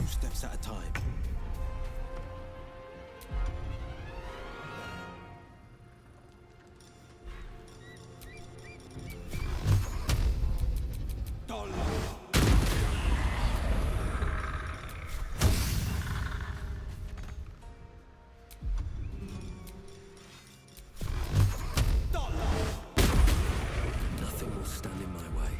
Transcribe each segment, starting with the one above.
2 steps at a time. Nothing will stand in my way.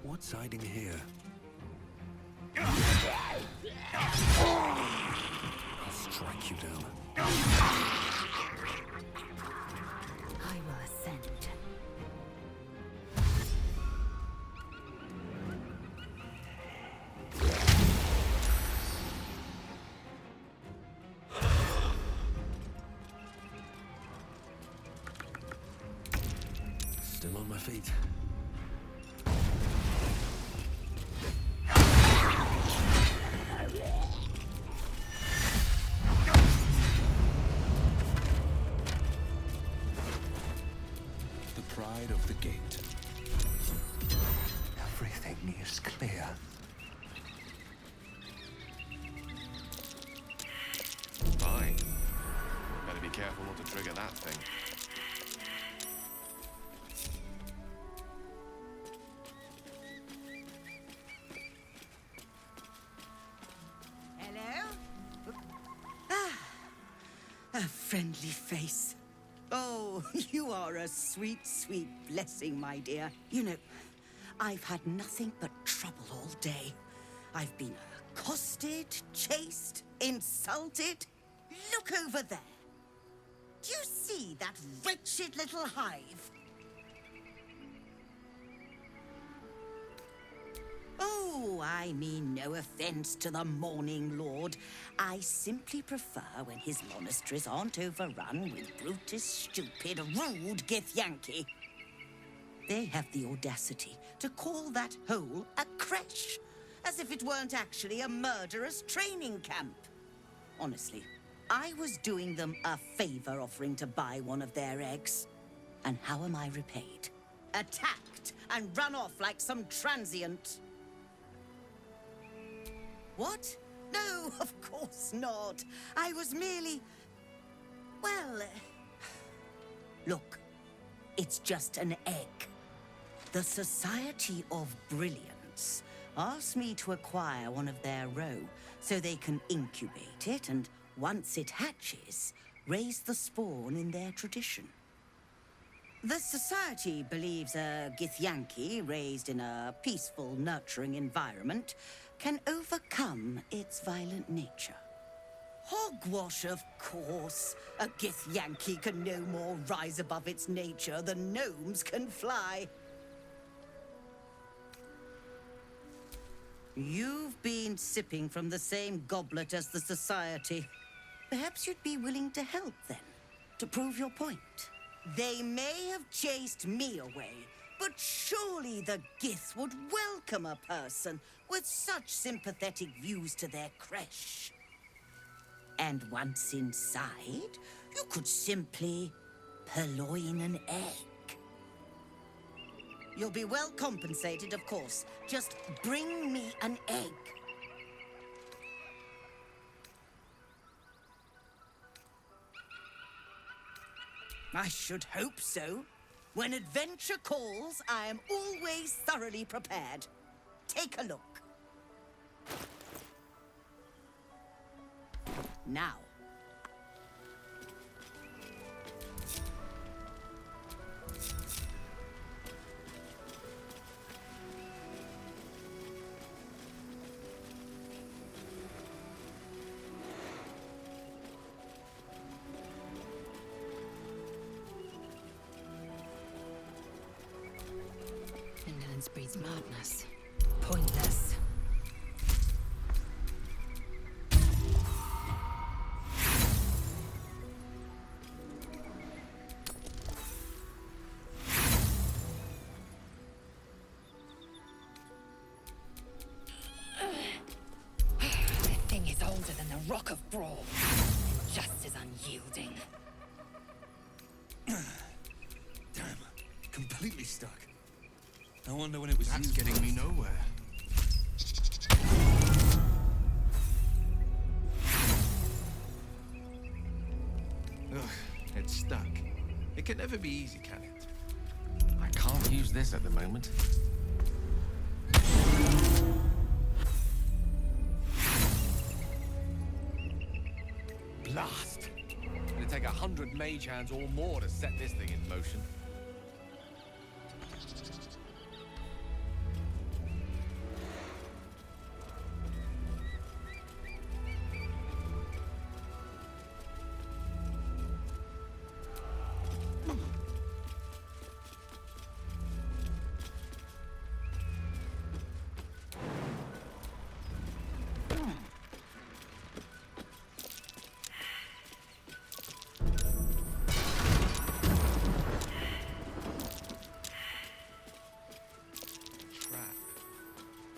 What's hiding here? I'll strike you down. I will ascend. Still on my feet. The pride of the gate. Everything is clear. Fine. Better be careful not to trigger that thing. Hello? A friendly face. Oh, you are a sweet, sweet blessing, my dear. You know, I've had nothing but trouble all day. I've been accosted, chased, insulted. Look over there. Do you see that wretched little hive? Oh, I mean no offense to the Morning Lord. I simply prefer when his monasteries aren't overrun with brutish, stupid, rude Githyanki. They have the audacity to call that hole a creche, as if it weren't actually a murderous training camp. Honestly, I was doing them a favor offering to buy one of their eggs. And how am I repaid? Attacked and run off like some transient. What? No, of course not. I was merely... Well... Look, it's just an egg. The Society of Brilliance asked me to acquire one of their roe so they can incubate it and, once it hatches, raise the spawn in their tradition. The Society believes a Githyanki raised in a peaceful, nurturing environment can overcome its violent nature. Hogwash, of course. A Githyanki can no more rise above its nature than gnomes can fly. You've been sipping from the same goblet as the Society. Perhaps you'd be willing to help, then, to prove your point. They may have chased me away, but surely the Gith would welcome a person with such sympathetic views to their creche. And once inside, you could simply purloin an egg. You'll be well compensated, of course. Just bring me an egg. I should hope so. When adventure calls, I am always thoroughly prepared. Take a look. Now. Indolence breeds madness. Pointless. sprawl. Just as unyielding. Damn, completely stuck. I wonder when it was That's used getting me last. nowhere. Ugh, it's stuck. It can never be easy, can it? I can't use this at the moment. Blast! It'll take 100 mage hands or more to set this thing in motion.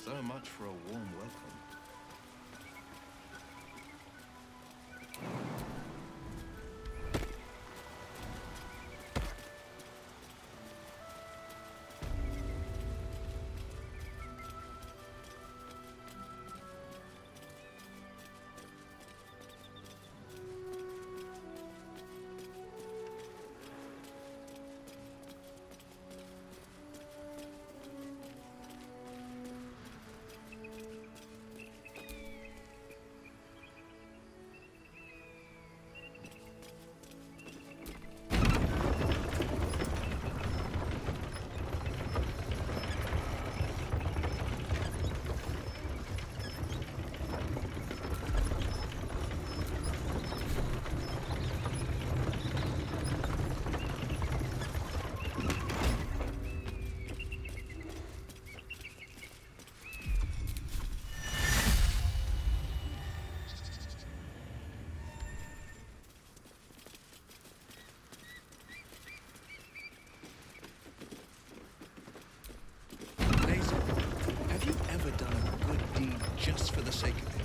So much for a warm welcome. Have you ever done a good deed just for the sake of it?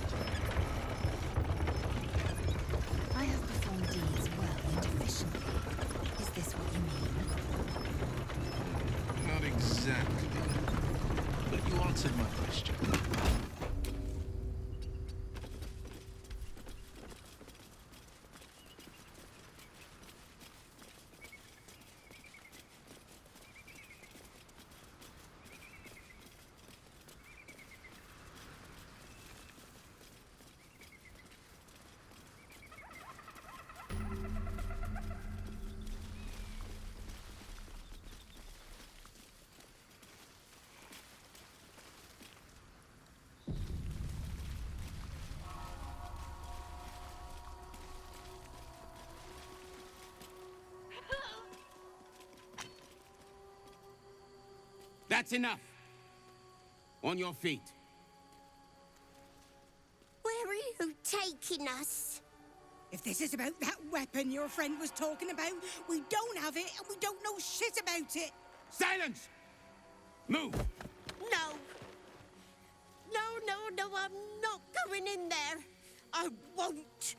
I have performed deeds well and efficiently. Is this what you mean? Not exactly. But you answered my question. That's enough. On your feet. Where are you taking us? If this is about that weapon your friend was talking about, we don't have it and we don't know shit about it. Silence! Move! No. No, I'm not going in there. I won't.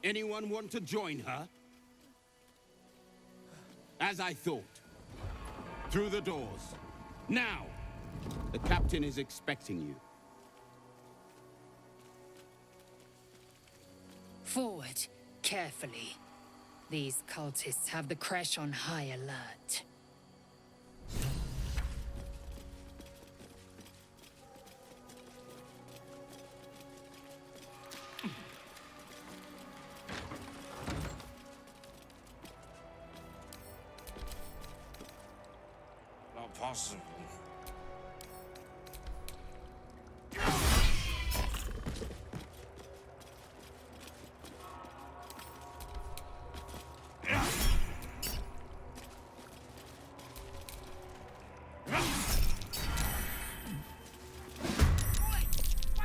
Anyone want to join her? As I thought. Through the doors. Now! The captain is expecting you. Forward, carefully. These cultists have the crash on high alert. Not possible.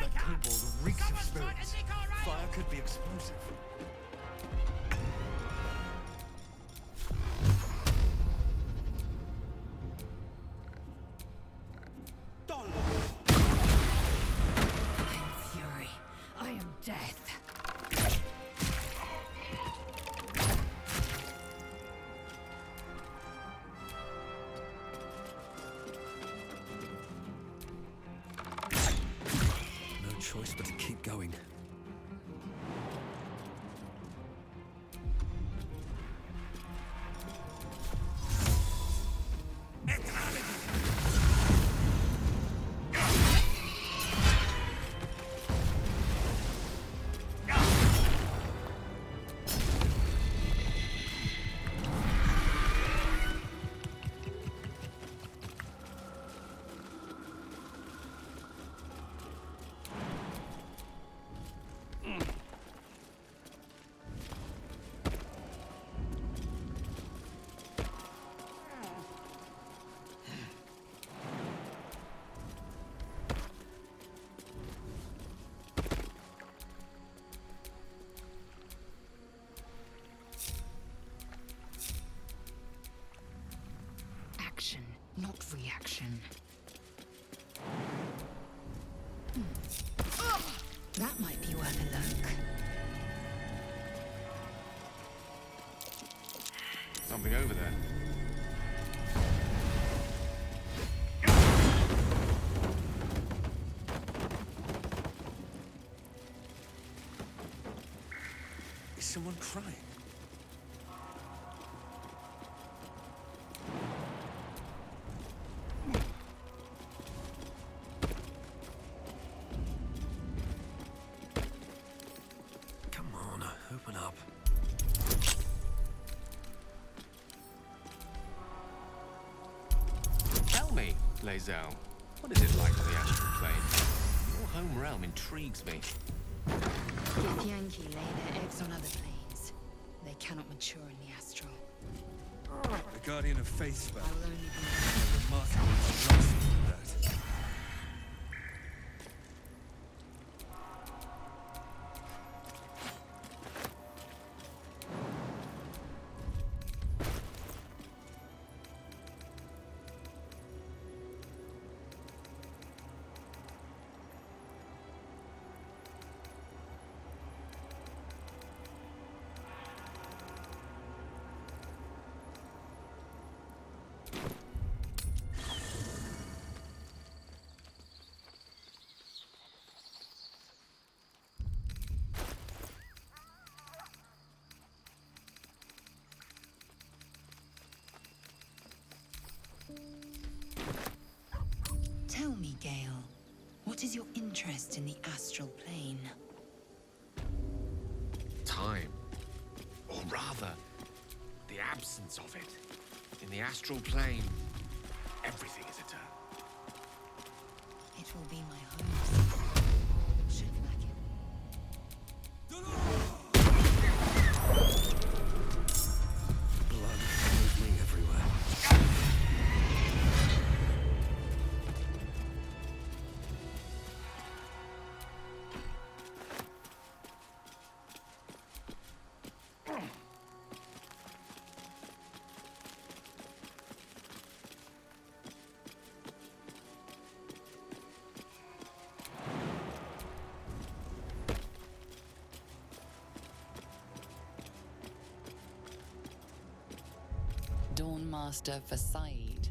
That kobold reeks of spirits. Fire could be explosive. death. No choice but to keep going. Action, not reaction. That might be worth a look. Something over there. Is someone crying? Come on, open up. Tell me, Lae'zel, what is it like on the astral plane? Your home realm intrigues me. Githyanki lay their eggs on other planes. They cannot mature in the astral. The Guardian of Faith spell. I will only be A remarkable philosophy for that. Tell me, Gale, what is your interest in the astral plane? Time. Or rather, the absence of it. In the astral plane, everything is eternal. It will be my home. Shivnakin. Blood oozing everywhere. Dawnmaster for Said.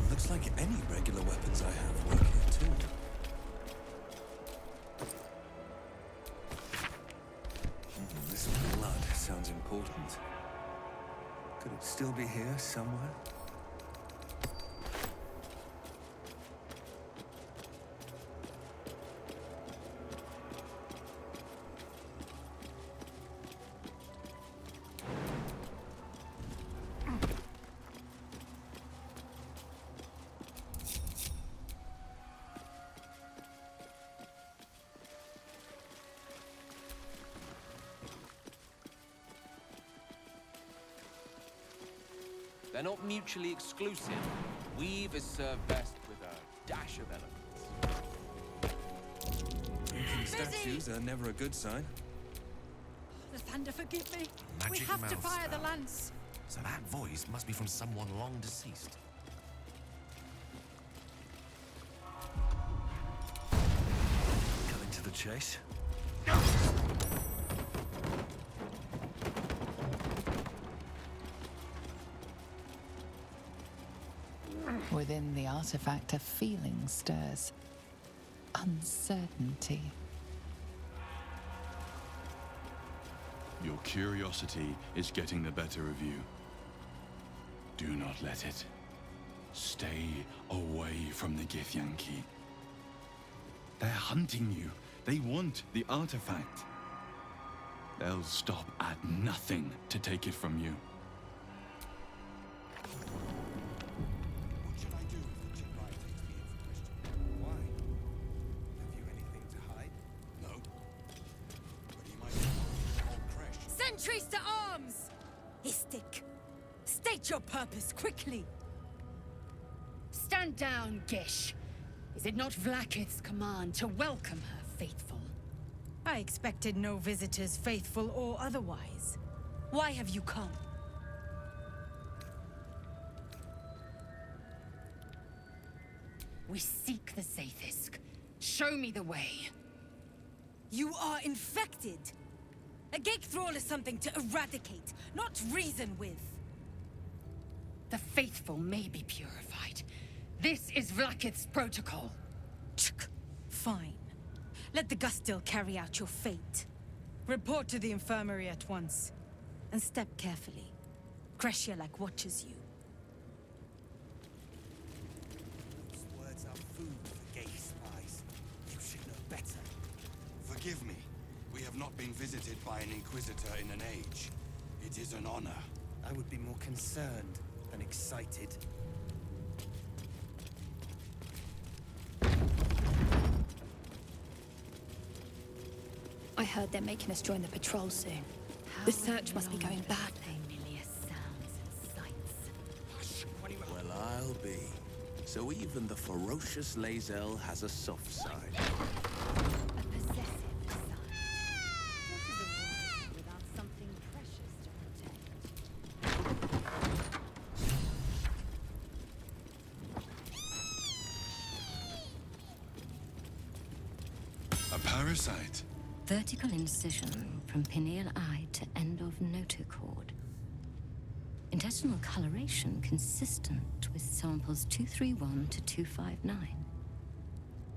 Looks like any regular weapons I have work here too. This blood sounds important. Could it still be here somewhere? They're not mutually exclusive. Weave is served best with a dash of elegance. Thinking statues are never a good sign. The thunder forgive me. We Magic have to mouth fire the spell. lance. So that voice must be from someone long deceased. Coming to the chase. Within the artifact, a feeling stirs. Uncertainty. Your curiosity is getting the better of you. Do not let it. Stay away from the Githyanki. They're hunting you. They want the artifact. They'll stop at nothing to take it from you. What should I do if the Jedi takes me in for questioning? Why? Have you anything to hide? No. But he might want the whole crash. Sentries to arms! Istik, state your purpose quickly. Stand down, Gish. Is it not Vlaakith's command to welcome her faithful? I expected no visitors, faithful or otherwise. Why have you come? We seek the Sathisk. Show me the way. You are infected. A gate thrall is something to eradicate, not reason with. The faithful may be purified. This is Vlaakith's protocol. Fine. Let the Gustil carry out your fate. Report to the infirmary at once. And step carefully. Kreshia watches you. Those words are food for gay spies. You should know better. Forgive me. We have not been visited by an Inquisitor in an age. It is an honor. I would be more concerned than excited. I heard they're making us join the patrol soon. The search must be going badly. Familiar sounds and sights. Well, I'll be. So even the ferocious Lae'zel has a soft side. A possessive side. What is a woman without something precious to protect? A parasite. Vertical incision from pineal eye to end of notochord. Intestinal coloration consistent with samples 231 to 259.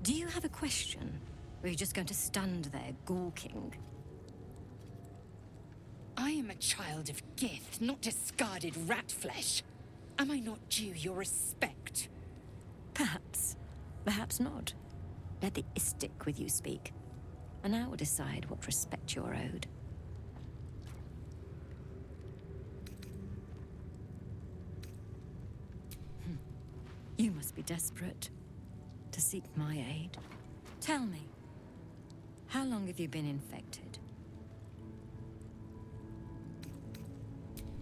Do you have a question? Or are you just going to stand there gawking? I am a child of Gith, not discarded rat flesh. Am I not due your respect? Perhaps. Perhaps not. Let the Istik with you speak. And I will decide what respect you're owed. You must be desperate to seek my aid. Tell me, how long have you been infected?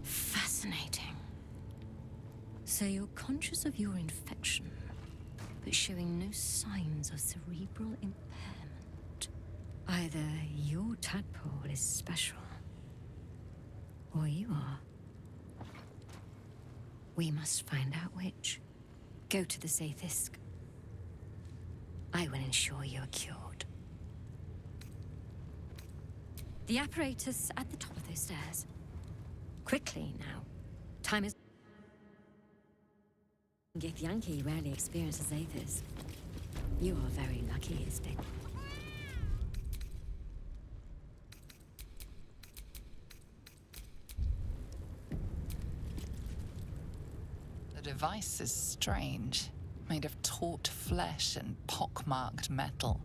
Fascinating. So you're conscious of your infection, but showing no signs of cerebral impairment. Either your tadpole is special, or you are. We must find out which. Go to the Sathisk. I will ensure you are cured. The apparatus at the top of those stairs. Quickly now. Time is... Githyanki rarely experiences Athis. You are very lucky, Istik. The device is strange, made of taut flesh and pockmarked metal.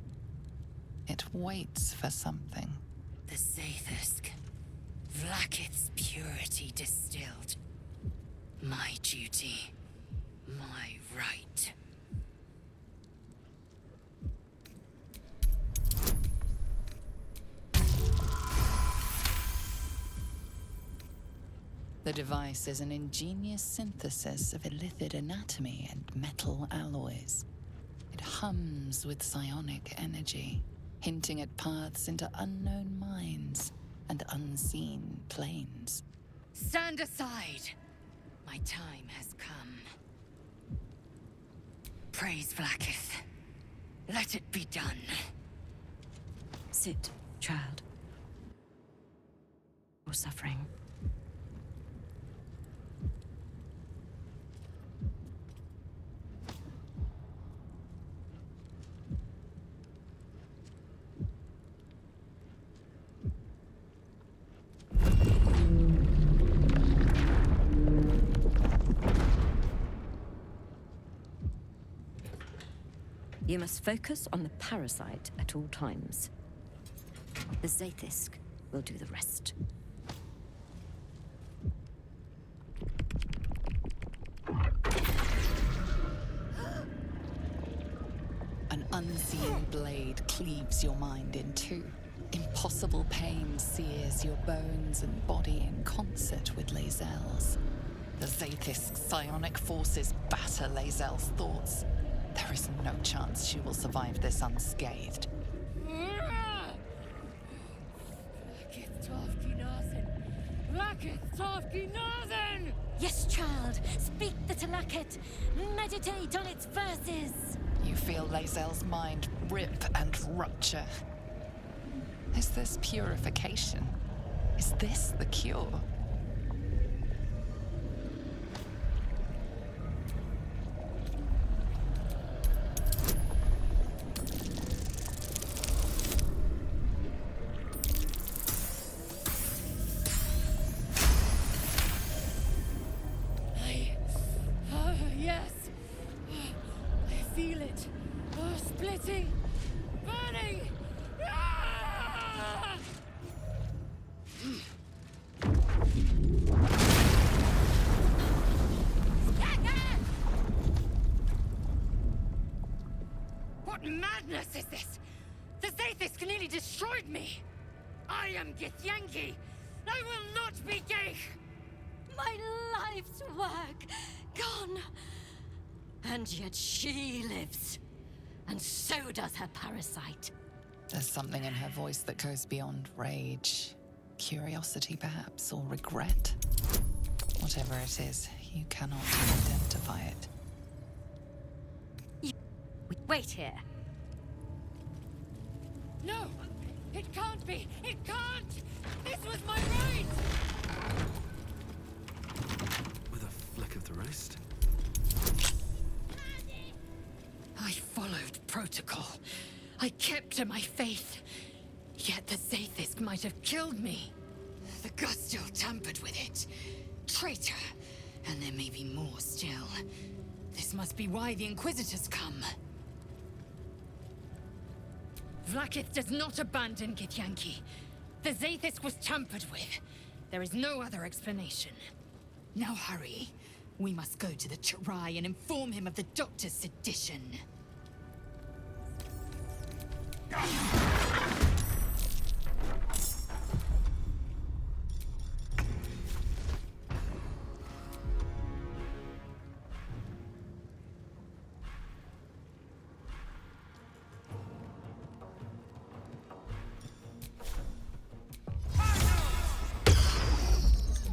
It waits for something. The Sathisk. Vlaakith's purity distilled. My duty. My right. The device is an ingenious synthesis of illithid anatomy and metal alloys. It hums with psionic energy, hinting at paths into unknown minds and unseen planes. Stand aside! My time has come. Praise Vlaakith. Let it be done. Sit, child. You're suffering. You must focus on the parasite at all times. The Zaithisk will do the rest. An unseen blade cleaves your mind in two. Impossible pain sears your bones and body in concert with Lae'zel's. The Zaithisk's psionic forces batter Lae'zel's thoughts. There is no chance she will survive this unscathed. Yes, child. Speak the Talaket. Meditate on its verses. You feel Lae'zel's mind rip and rupture. Is this purification? Is this the cure? Yes! I feel it. Splitting! Burning! Ah! What madness is this? The Zaithisk nearly destroyed me! I am Githyanki! I will not be Geich! My life's work gone. And yet she lives. And so does her parasite. There's something in her voice that goes beyond rage. Curiosity, perhaps, or regret. Whatever it is, you cannot identify it. Wait here. No! It can't be! It can't! This was my right! With a flick of the wrist? I followed protocol. I kept to my faith. Yet the Zaithisk might have killed me. The Gustil tampered with it. Traitor. And there may be more still. This must be why the Inquisitors come. Vlaakith does not abandon Githyanki. The Zaithisk was tampered with. There is no other explanation. Now hurry. We must go to the Chirai and inform him of the Doctor's sedition.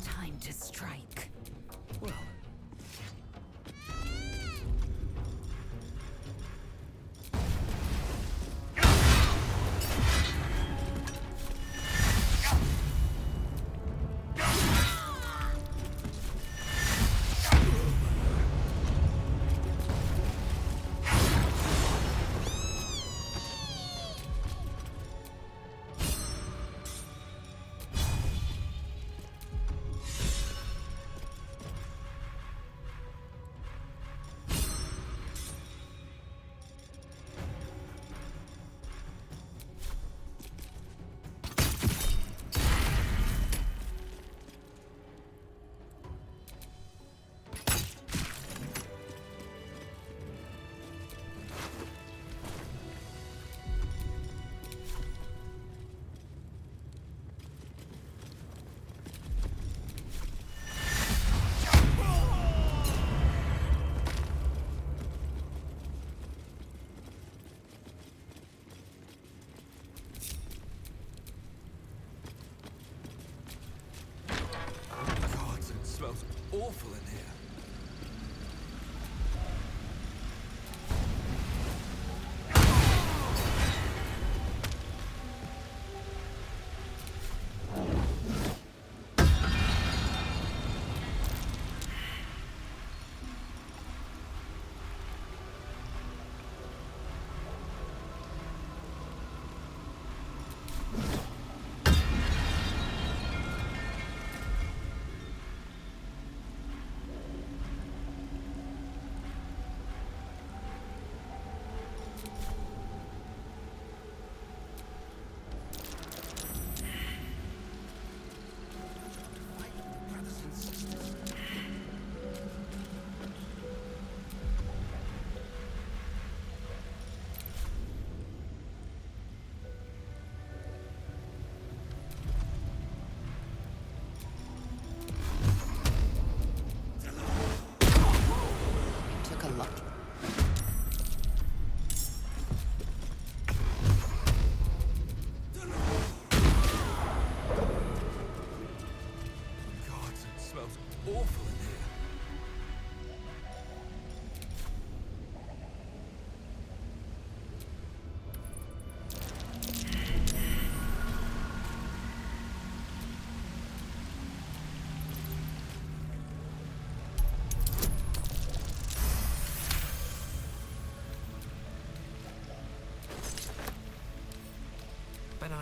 Time to strike. Well,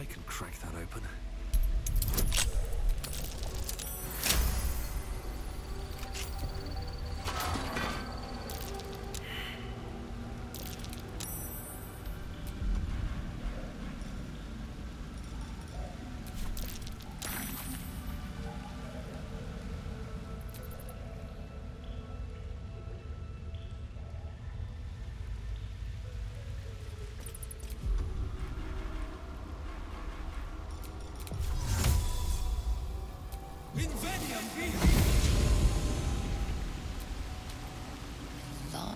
I can crack that open.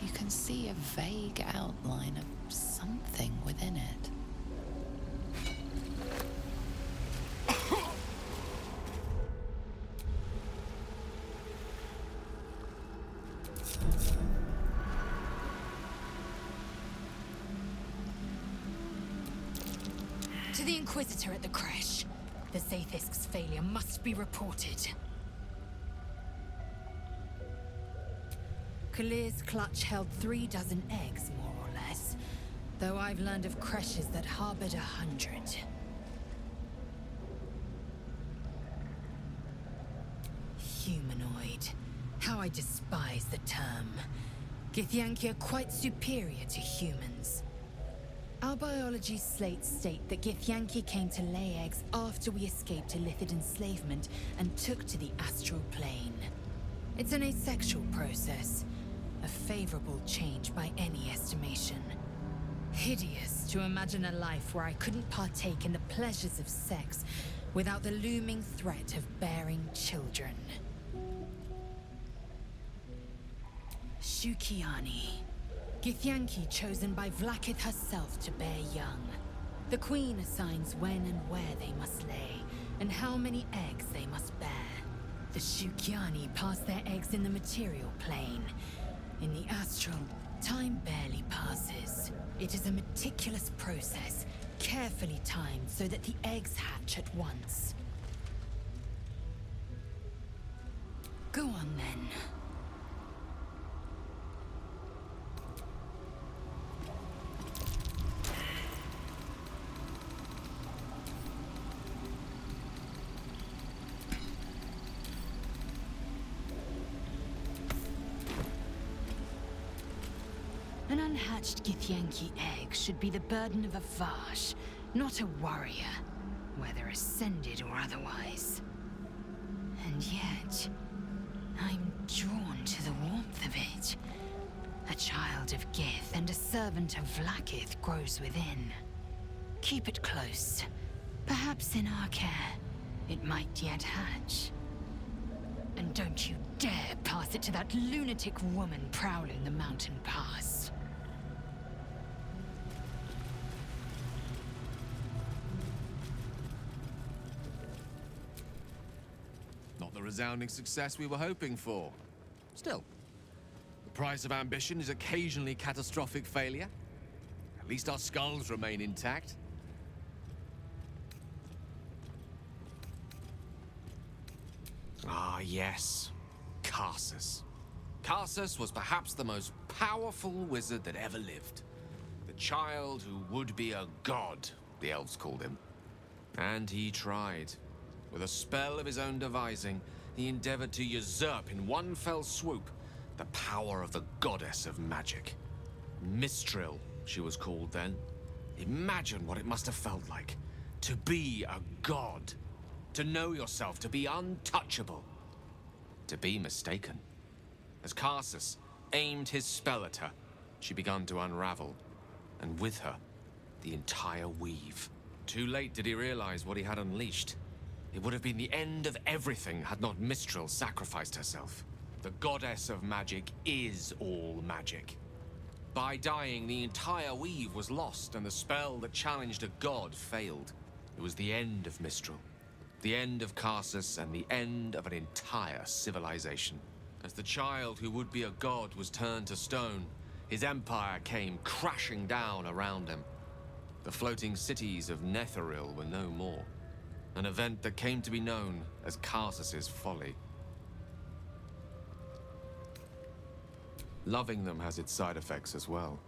You can see a vague outline of something within it. To the Inquisitor at the creche. The Zaithisk's failure must be reported. Kalir's clutch held 36 eggs, more or less. Though I've learned of creches that harbored 100. Humanoid. How I despise the term. Githyanki are quite superior to humans. Our biology slates state that Githyanki came to lay eggs after we escaped Illithid enslavement and took to the astral plane. It's an asexual process. A favorable change by any estimation. Hideous to imagine a life where I couldn't partake in the pleasures of sex without the looming threat of bearing children. Shukiani. Githyanki chosen by Vlaakith herself to bear young. The Queen assigns when and where they must lay, and how many eggs they must bear. The Shukiani pass their eggs in the material plane. In the astral, time barely passes. It is a meticulous process, carefully timed so that the eggs hatch at once. Go on then. An unhatched Githyanki egg should be the burden of a Vash, not a warrior, whether ascended or otherwise. And yet, I'm drawn to the warmth of it. A child of Gith and a servant of Vlaakith grows within. Keep it close. Perhaps in our care, it might yet hatch. And don't you dare pass it to that lunatic woman prowling the mountain pass. Not the resounding success we were hoping for. Still, the price of ambition is occasionally catastrophic failure. At least our skulls remain intact. Ah, yes. Karsus. Karsus was perhaps the most powerful wizard that ever lived. The child who would be a god, the elves called him. And he tried. With a spell of his own devising, he endeavored to usurp in one fell swoop the power of the goddess of magic. Mistril, she was called then. Imagine what it must have felt like to be a god. To know yourself, to be untouchable. To be mistaken. As Karsus aimed his spell at her, she began to unravel. And with her, the entire weave. Too late did he realize what he had unleashed. It would have been the end of everything had not Mistril sacrificed herself. The goddess of magic is all magic. By dying, the entire weave was lost, and the spell that challenged a god failed. It was the end of Mistril. The end of Karsus, and the end of an entire civilization. As the child who would be a god was turned to stone, his empire came crashing down around him. The floating cities of Netheril were no more. An event that came to be known as Karsus's folly. Loving them has its side effects as well.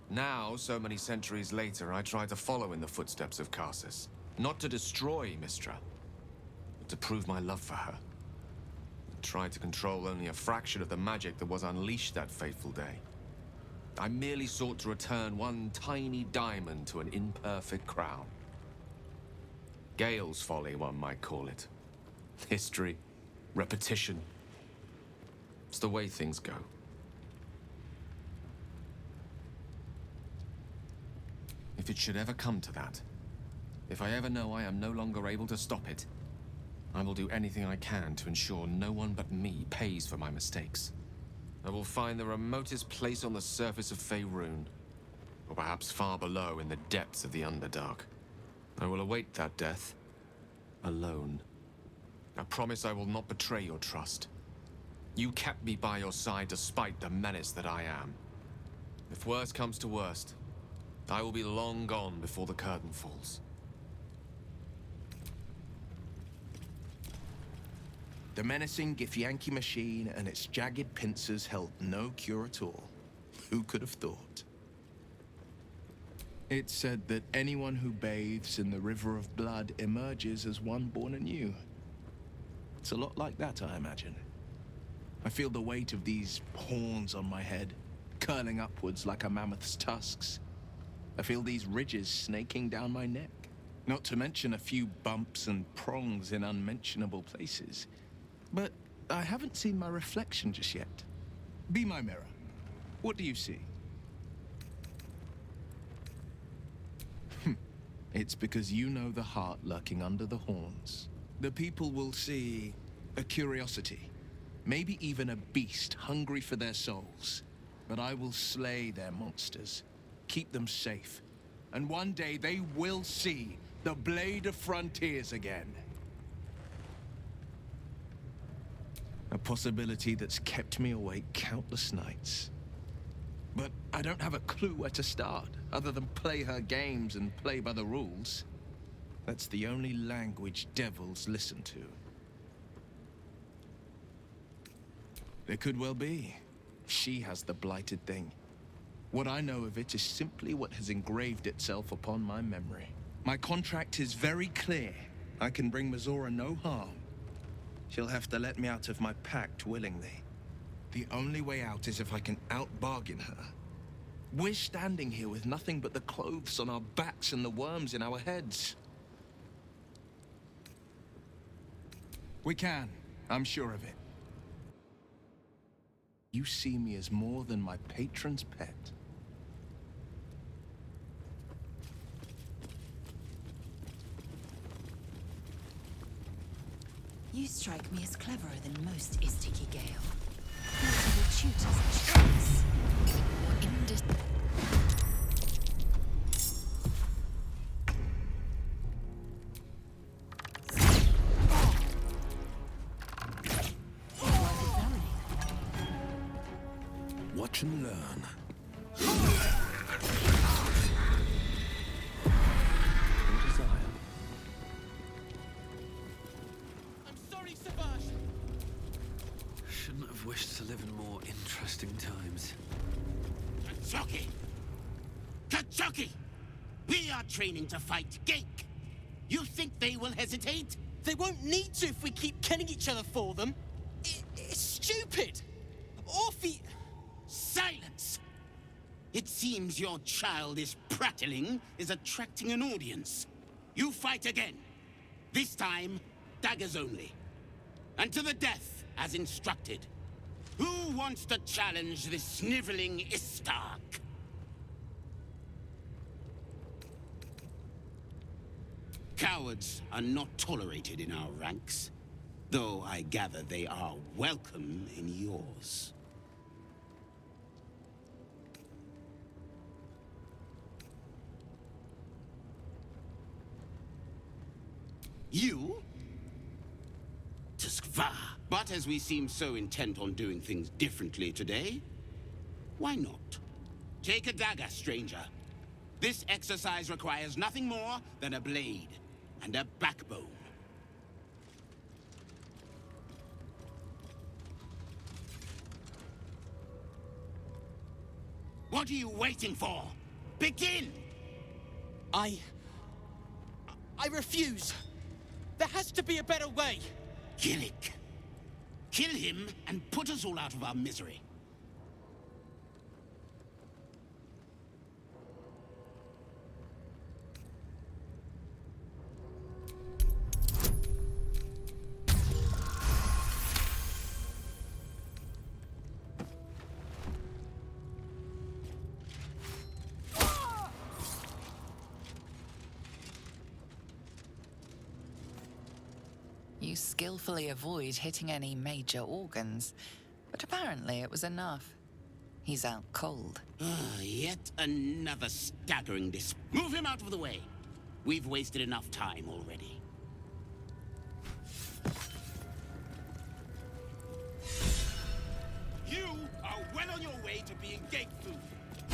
Now, so many centuries later, I try to follow in the footsteps of Karsus. Not to destroy Mistra, but to prove my love for her. I tried to control only a fraction of the magic that was unleashed that fateful day. I merely sought to return one tiny diamond to an imperfect crown. Gale's folly, one might call it. History, repetition. It's the way things go. If it should ever come to that, if I ever know I am no longer able to stop it, I will do anything I can to ensure no one but me pays for my mistakes. I will find the remotest place on the surface of Faerun, or perhaps far below in the depths of the Underdark. I will await that death, alone. I promise I will not betray your trust. You kept me by your side despite the menace that I am. If worst comes to worst, I will be long gone before the curtain falls. The menacing Githyanki machine and its jagged pincers held no cure at all. Who could have thought? It's said that anyone who bathes in the river of blood emerges as one born anew. It's a lot like that, I imagine. I feel the weight of these horns on my head, curling upwards like a mammoth's tusks. I feel these ridges snaking down my neck. Not to mention a few bumps and prongs in unmentionable places. But I haven't seen my reflection just yet. Be my mirror. What do you see? It's because you know the heart lurking under the horns. The people will see a curiosity, maybe even a beast hungry for their souls. But I will slay their monsters, keep them safe, and one day they will see the Blade of Frontiers again. A possibility that's kept me awake countless nights. But I don't have a clue where to start, other than play her games and play by the rules. That's the only language devils listen to. There could well be. She has the blighted thing. What I know of it is simply what has engraved itself upon my memory. My contract is very clear. I can bring Mizora no harm. She'll have to let me out of my pact willingly. The only way out is if I can out-bargain her. We're standing here with nothing but the clothes on our backs and the worms in our heads. We can. I'm sure of it. You see me as more than my patron's pet. You strike me as cleverer than most Istiki Gale. What are your tutors' choice? Watch and learn. Shouldn't have wished to live in more interesting times. Kachoki! Kachoki! We are training to fight Gake. You think they will hesitate? They won't need to if we keep killing each other for them. It's stupid! Orphe... Silence! It seems your childish prattling is attracting an audience. You fight again. This time, daggers only. And to the death, as instructed. Who wants to challenge this sniveling Istark? Cowards are not tolerated in our ranks, though I gather they are welcome in yours. You? Tuskva. But as we seem so intent on doing things differently today, why not? Take a dagger, stranger. This exercise requires nothing more than a blade and a backbone. What are you waiting for? Begin! I I refuse. There has to be a better way. Gillick. Kill him and put us all out of our misery. You skillfully avoid hitting any major organs, but apparently it was enough. He's out cold. Yet another staggering Move him out of the way. We've wasted enough time already. You are well on your way to being gate food.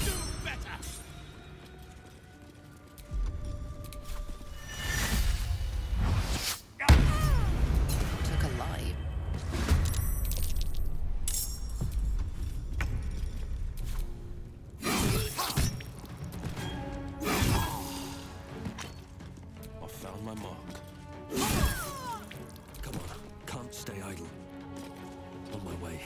Do better! Took a life. I found my mark. Come on, can't stay idle. On my way.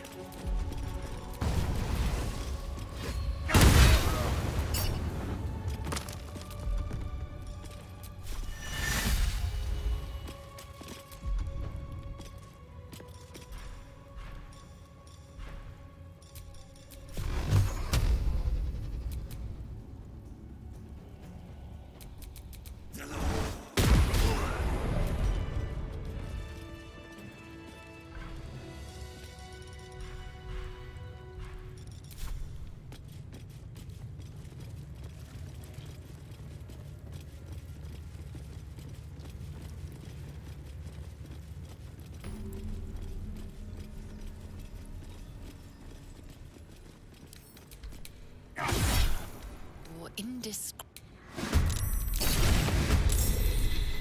Or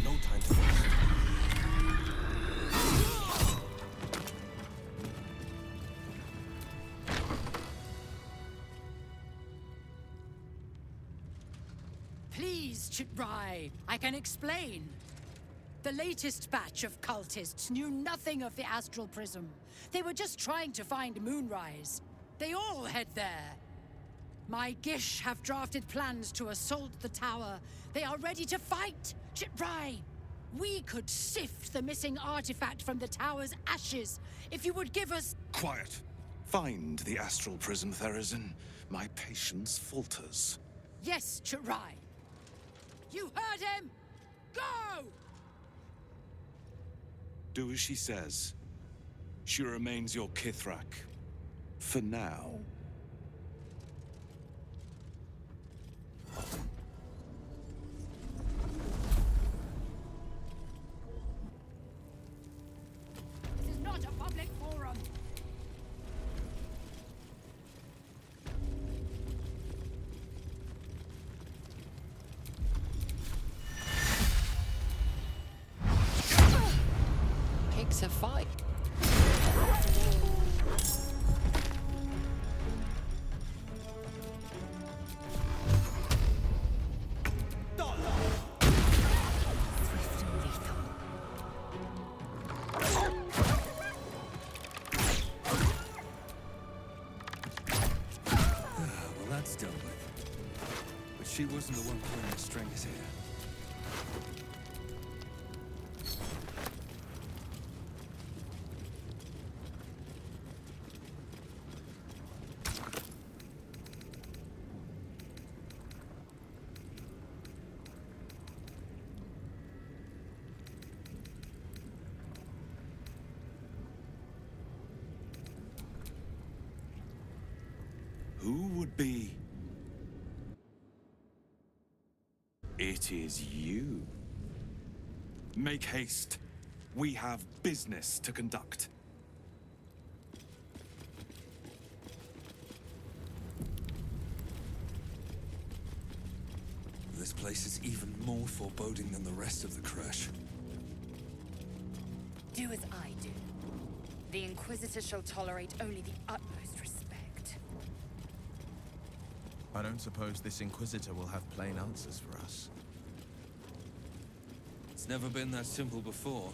No time to waste. Please, Chitrai, I can explain. The latest batch of cultists knew nothing of the Astral Prism. They were just trying to find Moonrise. They all head there. My Gish have drafted plans to assault the tower. They are ready to fight, Chitrai. We could sift the missing artifact from the tower's ashes if you would give us... Quiet. Find the Astral Prism, Therazin. My patience falters. Yes, Chitrai. You heard him! Go! Do as she says. She remains your Kithrak. For now. This is not a public forum. Pigs a fight. Well, that's dealt with. But she wasn't the one pulling the strings here. Who would be? It is you. Make haste. We have business to conduct. This place is even more foreboding than the rest of the crash. Do as I do. The Inquisitor shall tolerate only the utmost respect. I don't suppose this Inquisitor will have plain answers for us. It's never been that simple before.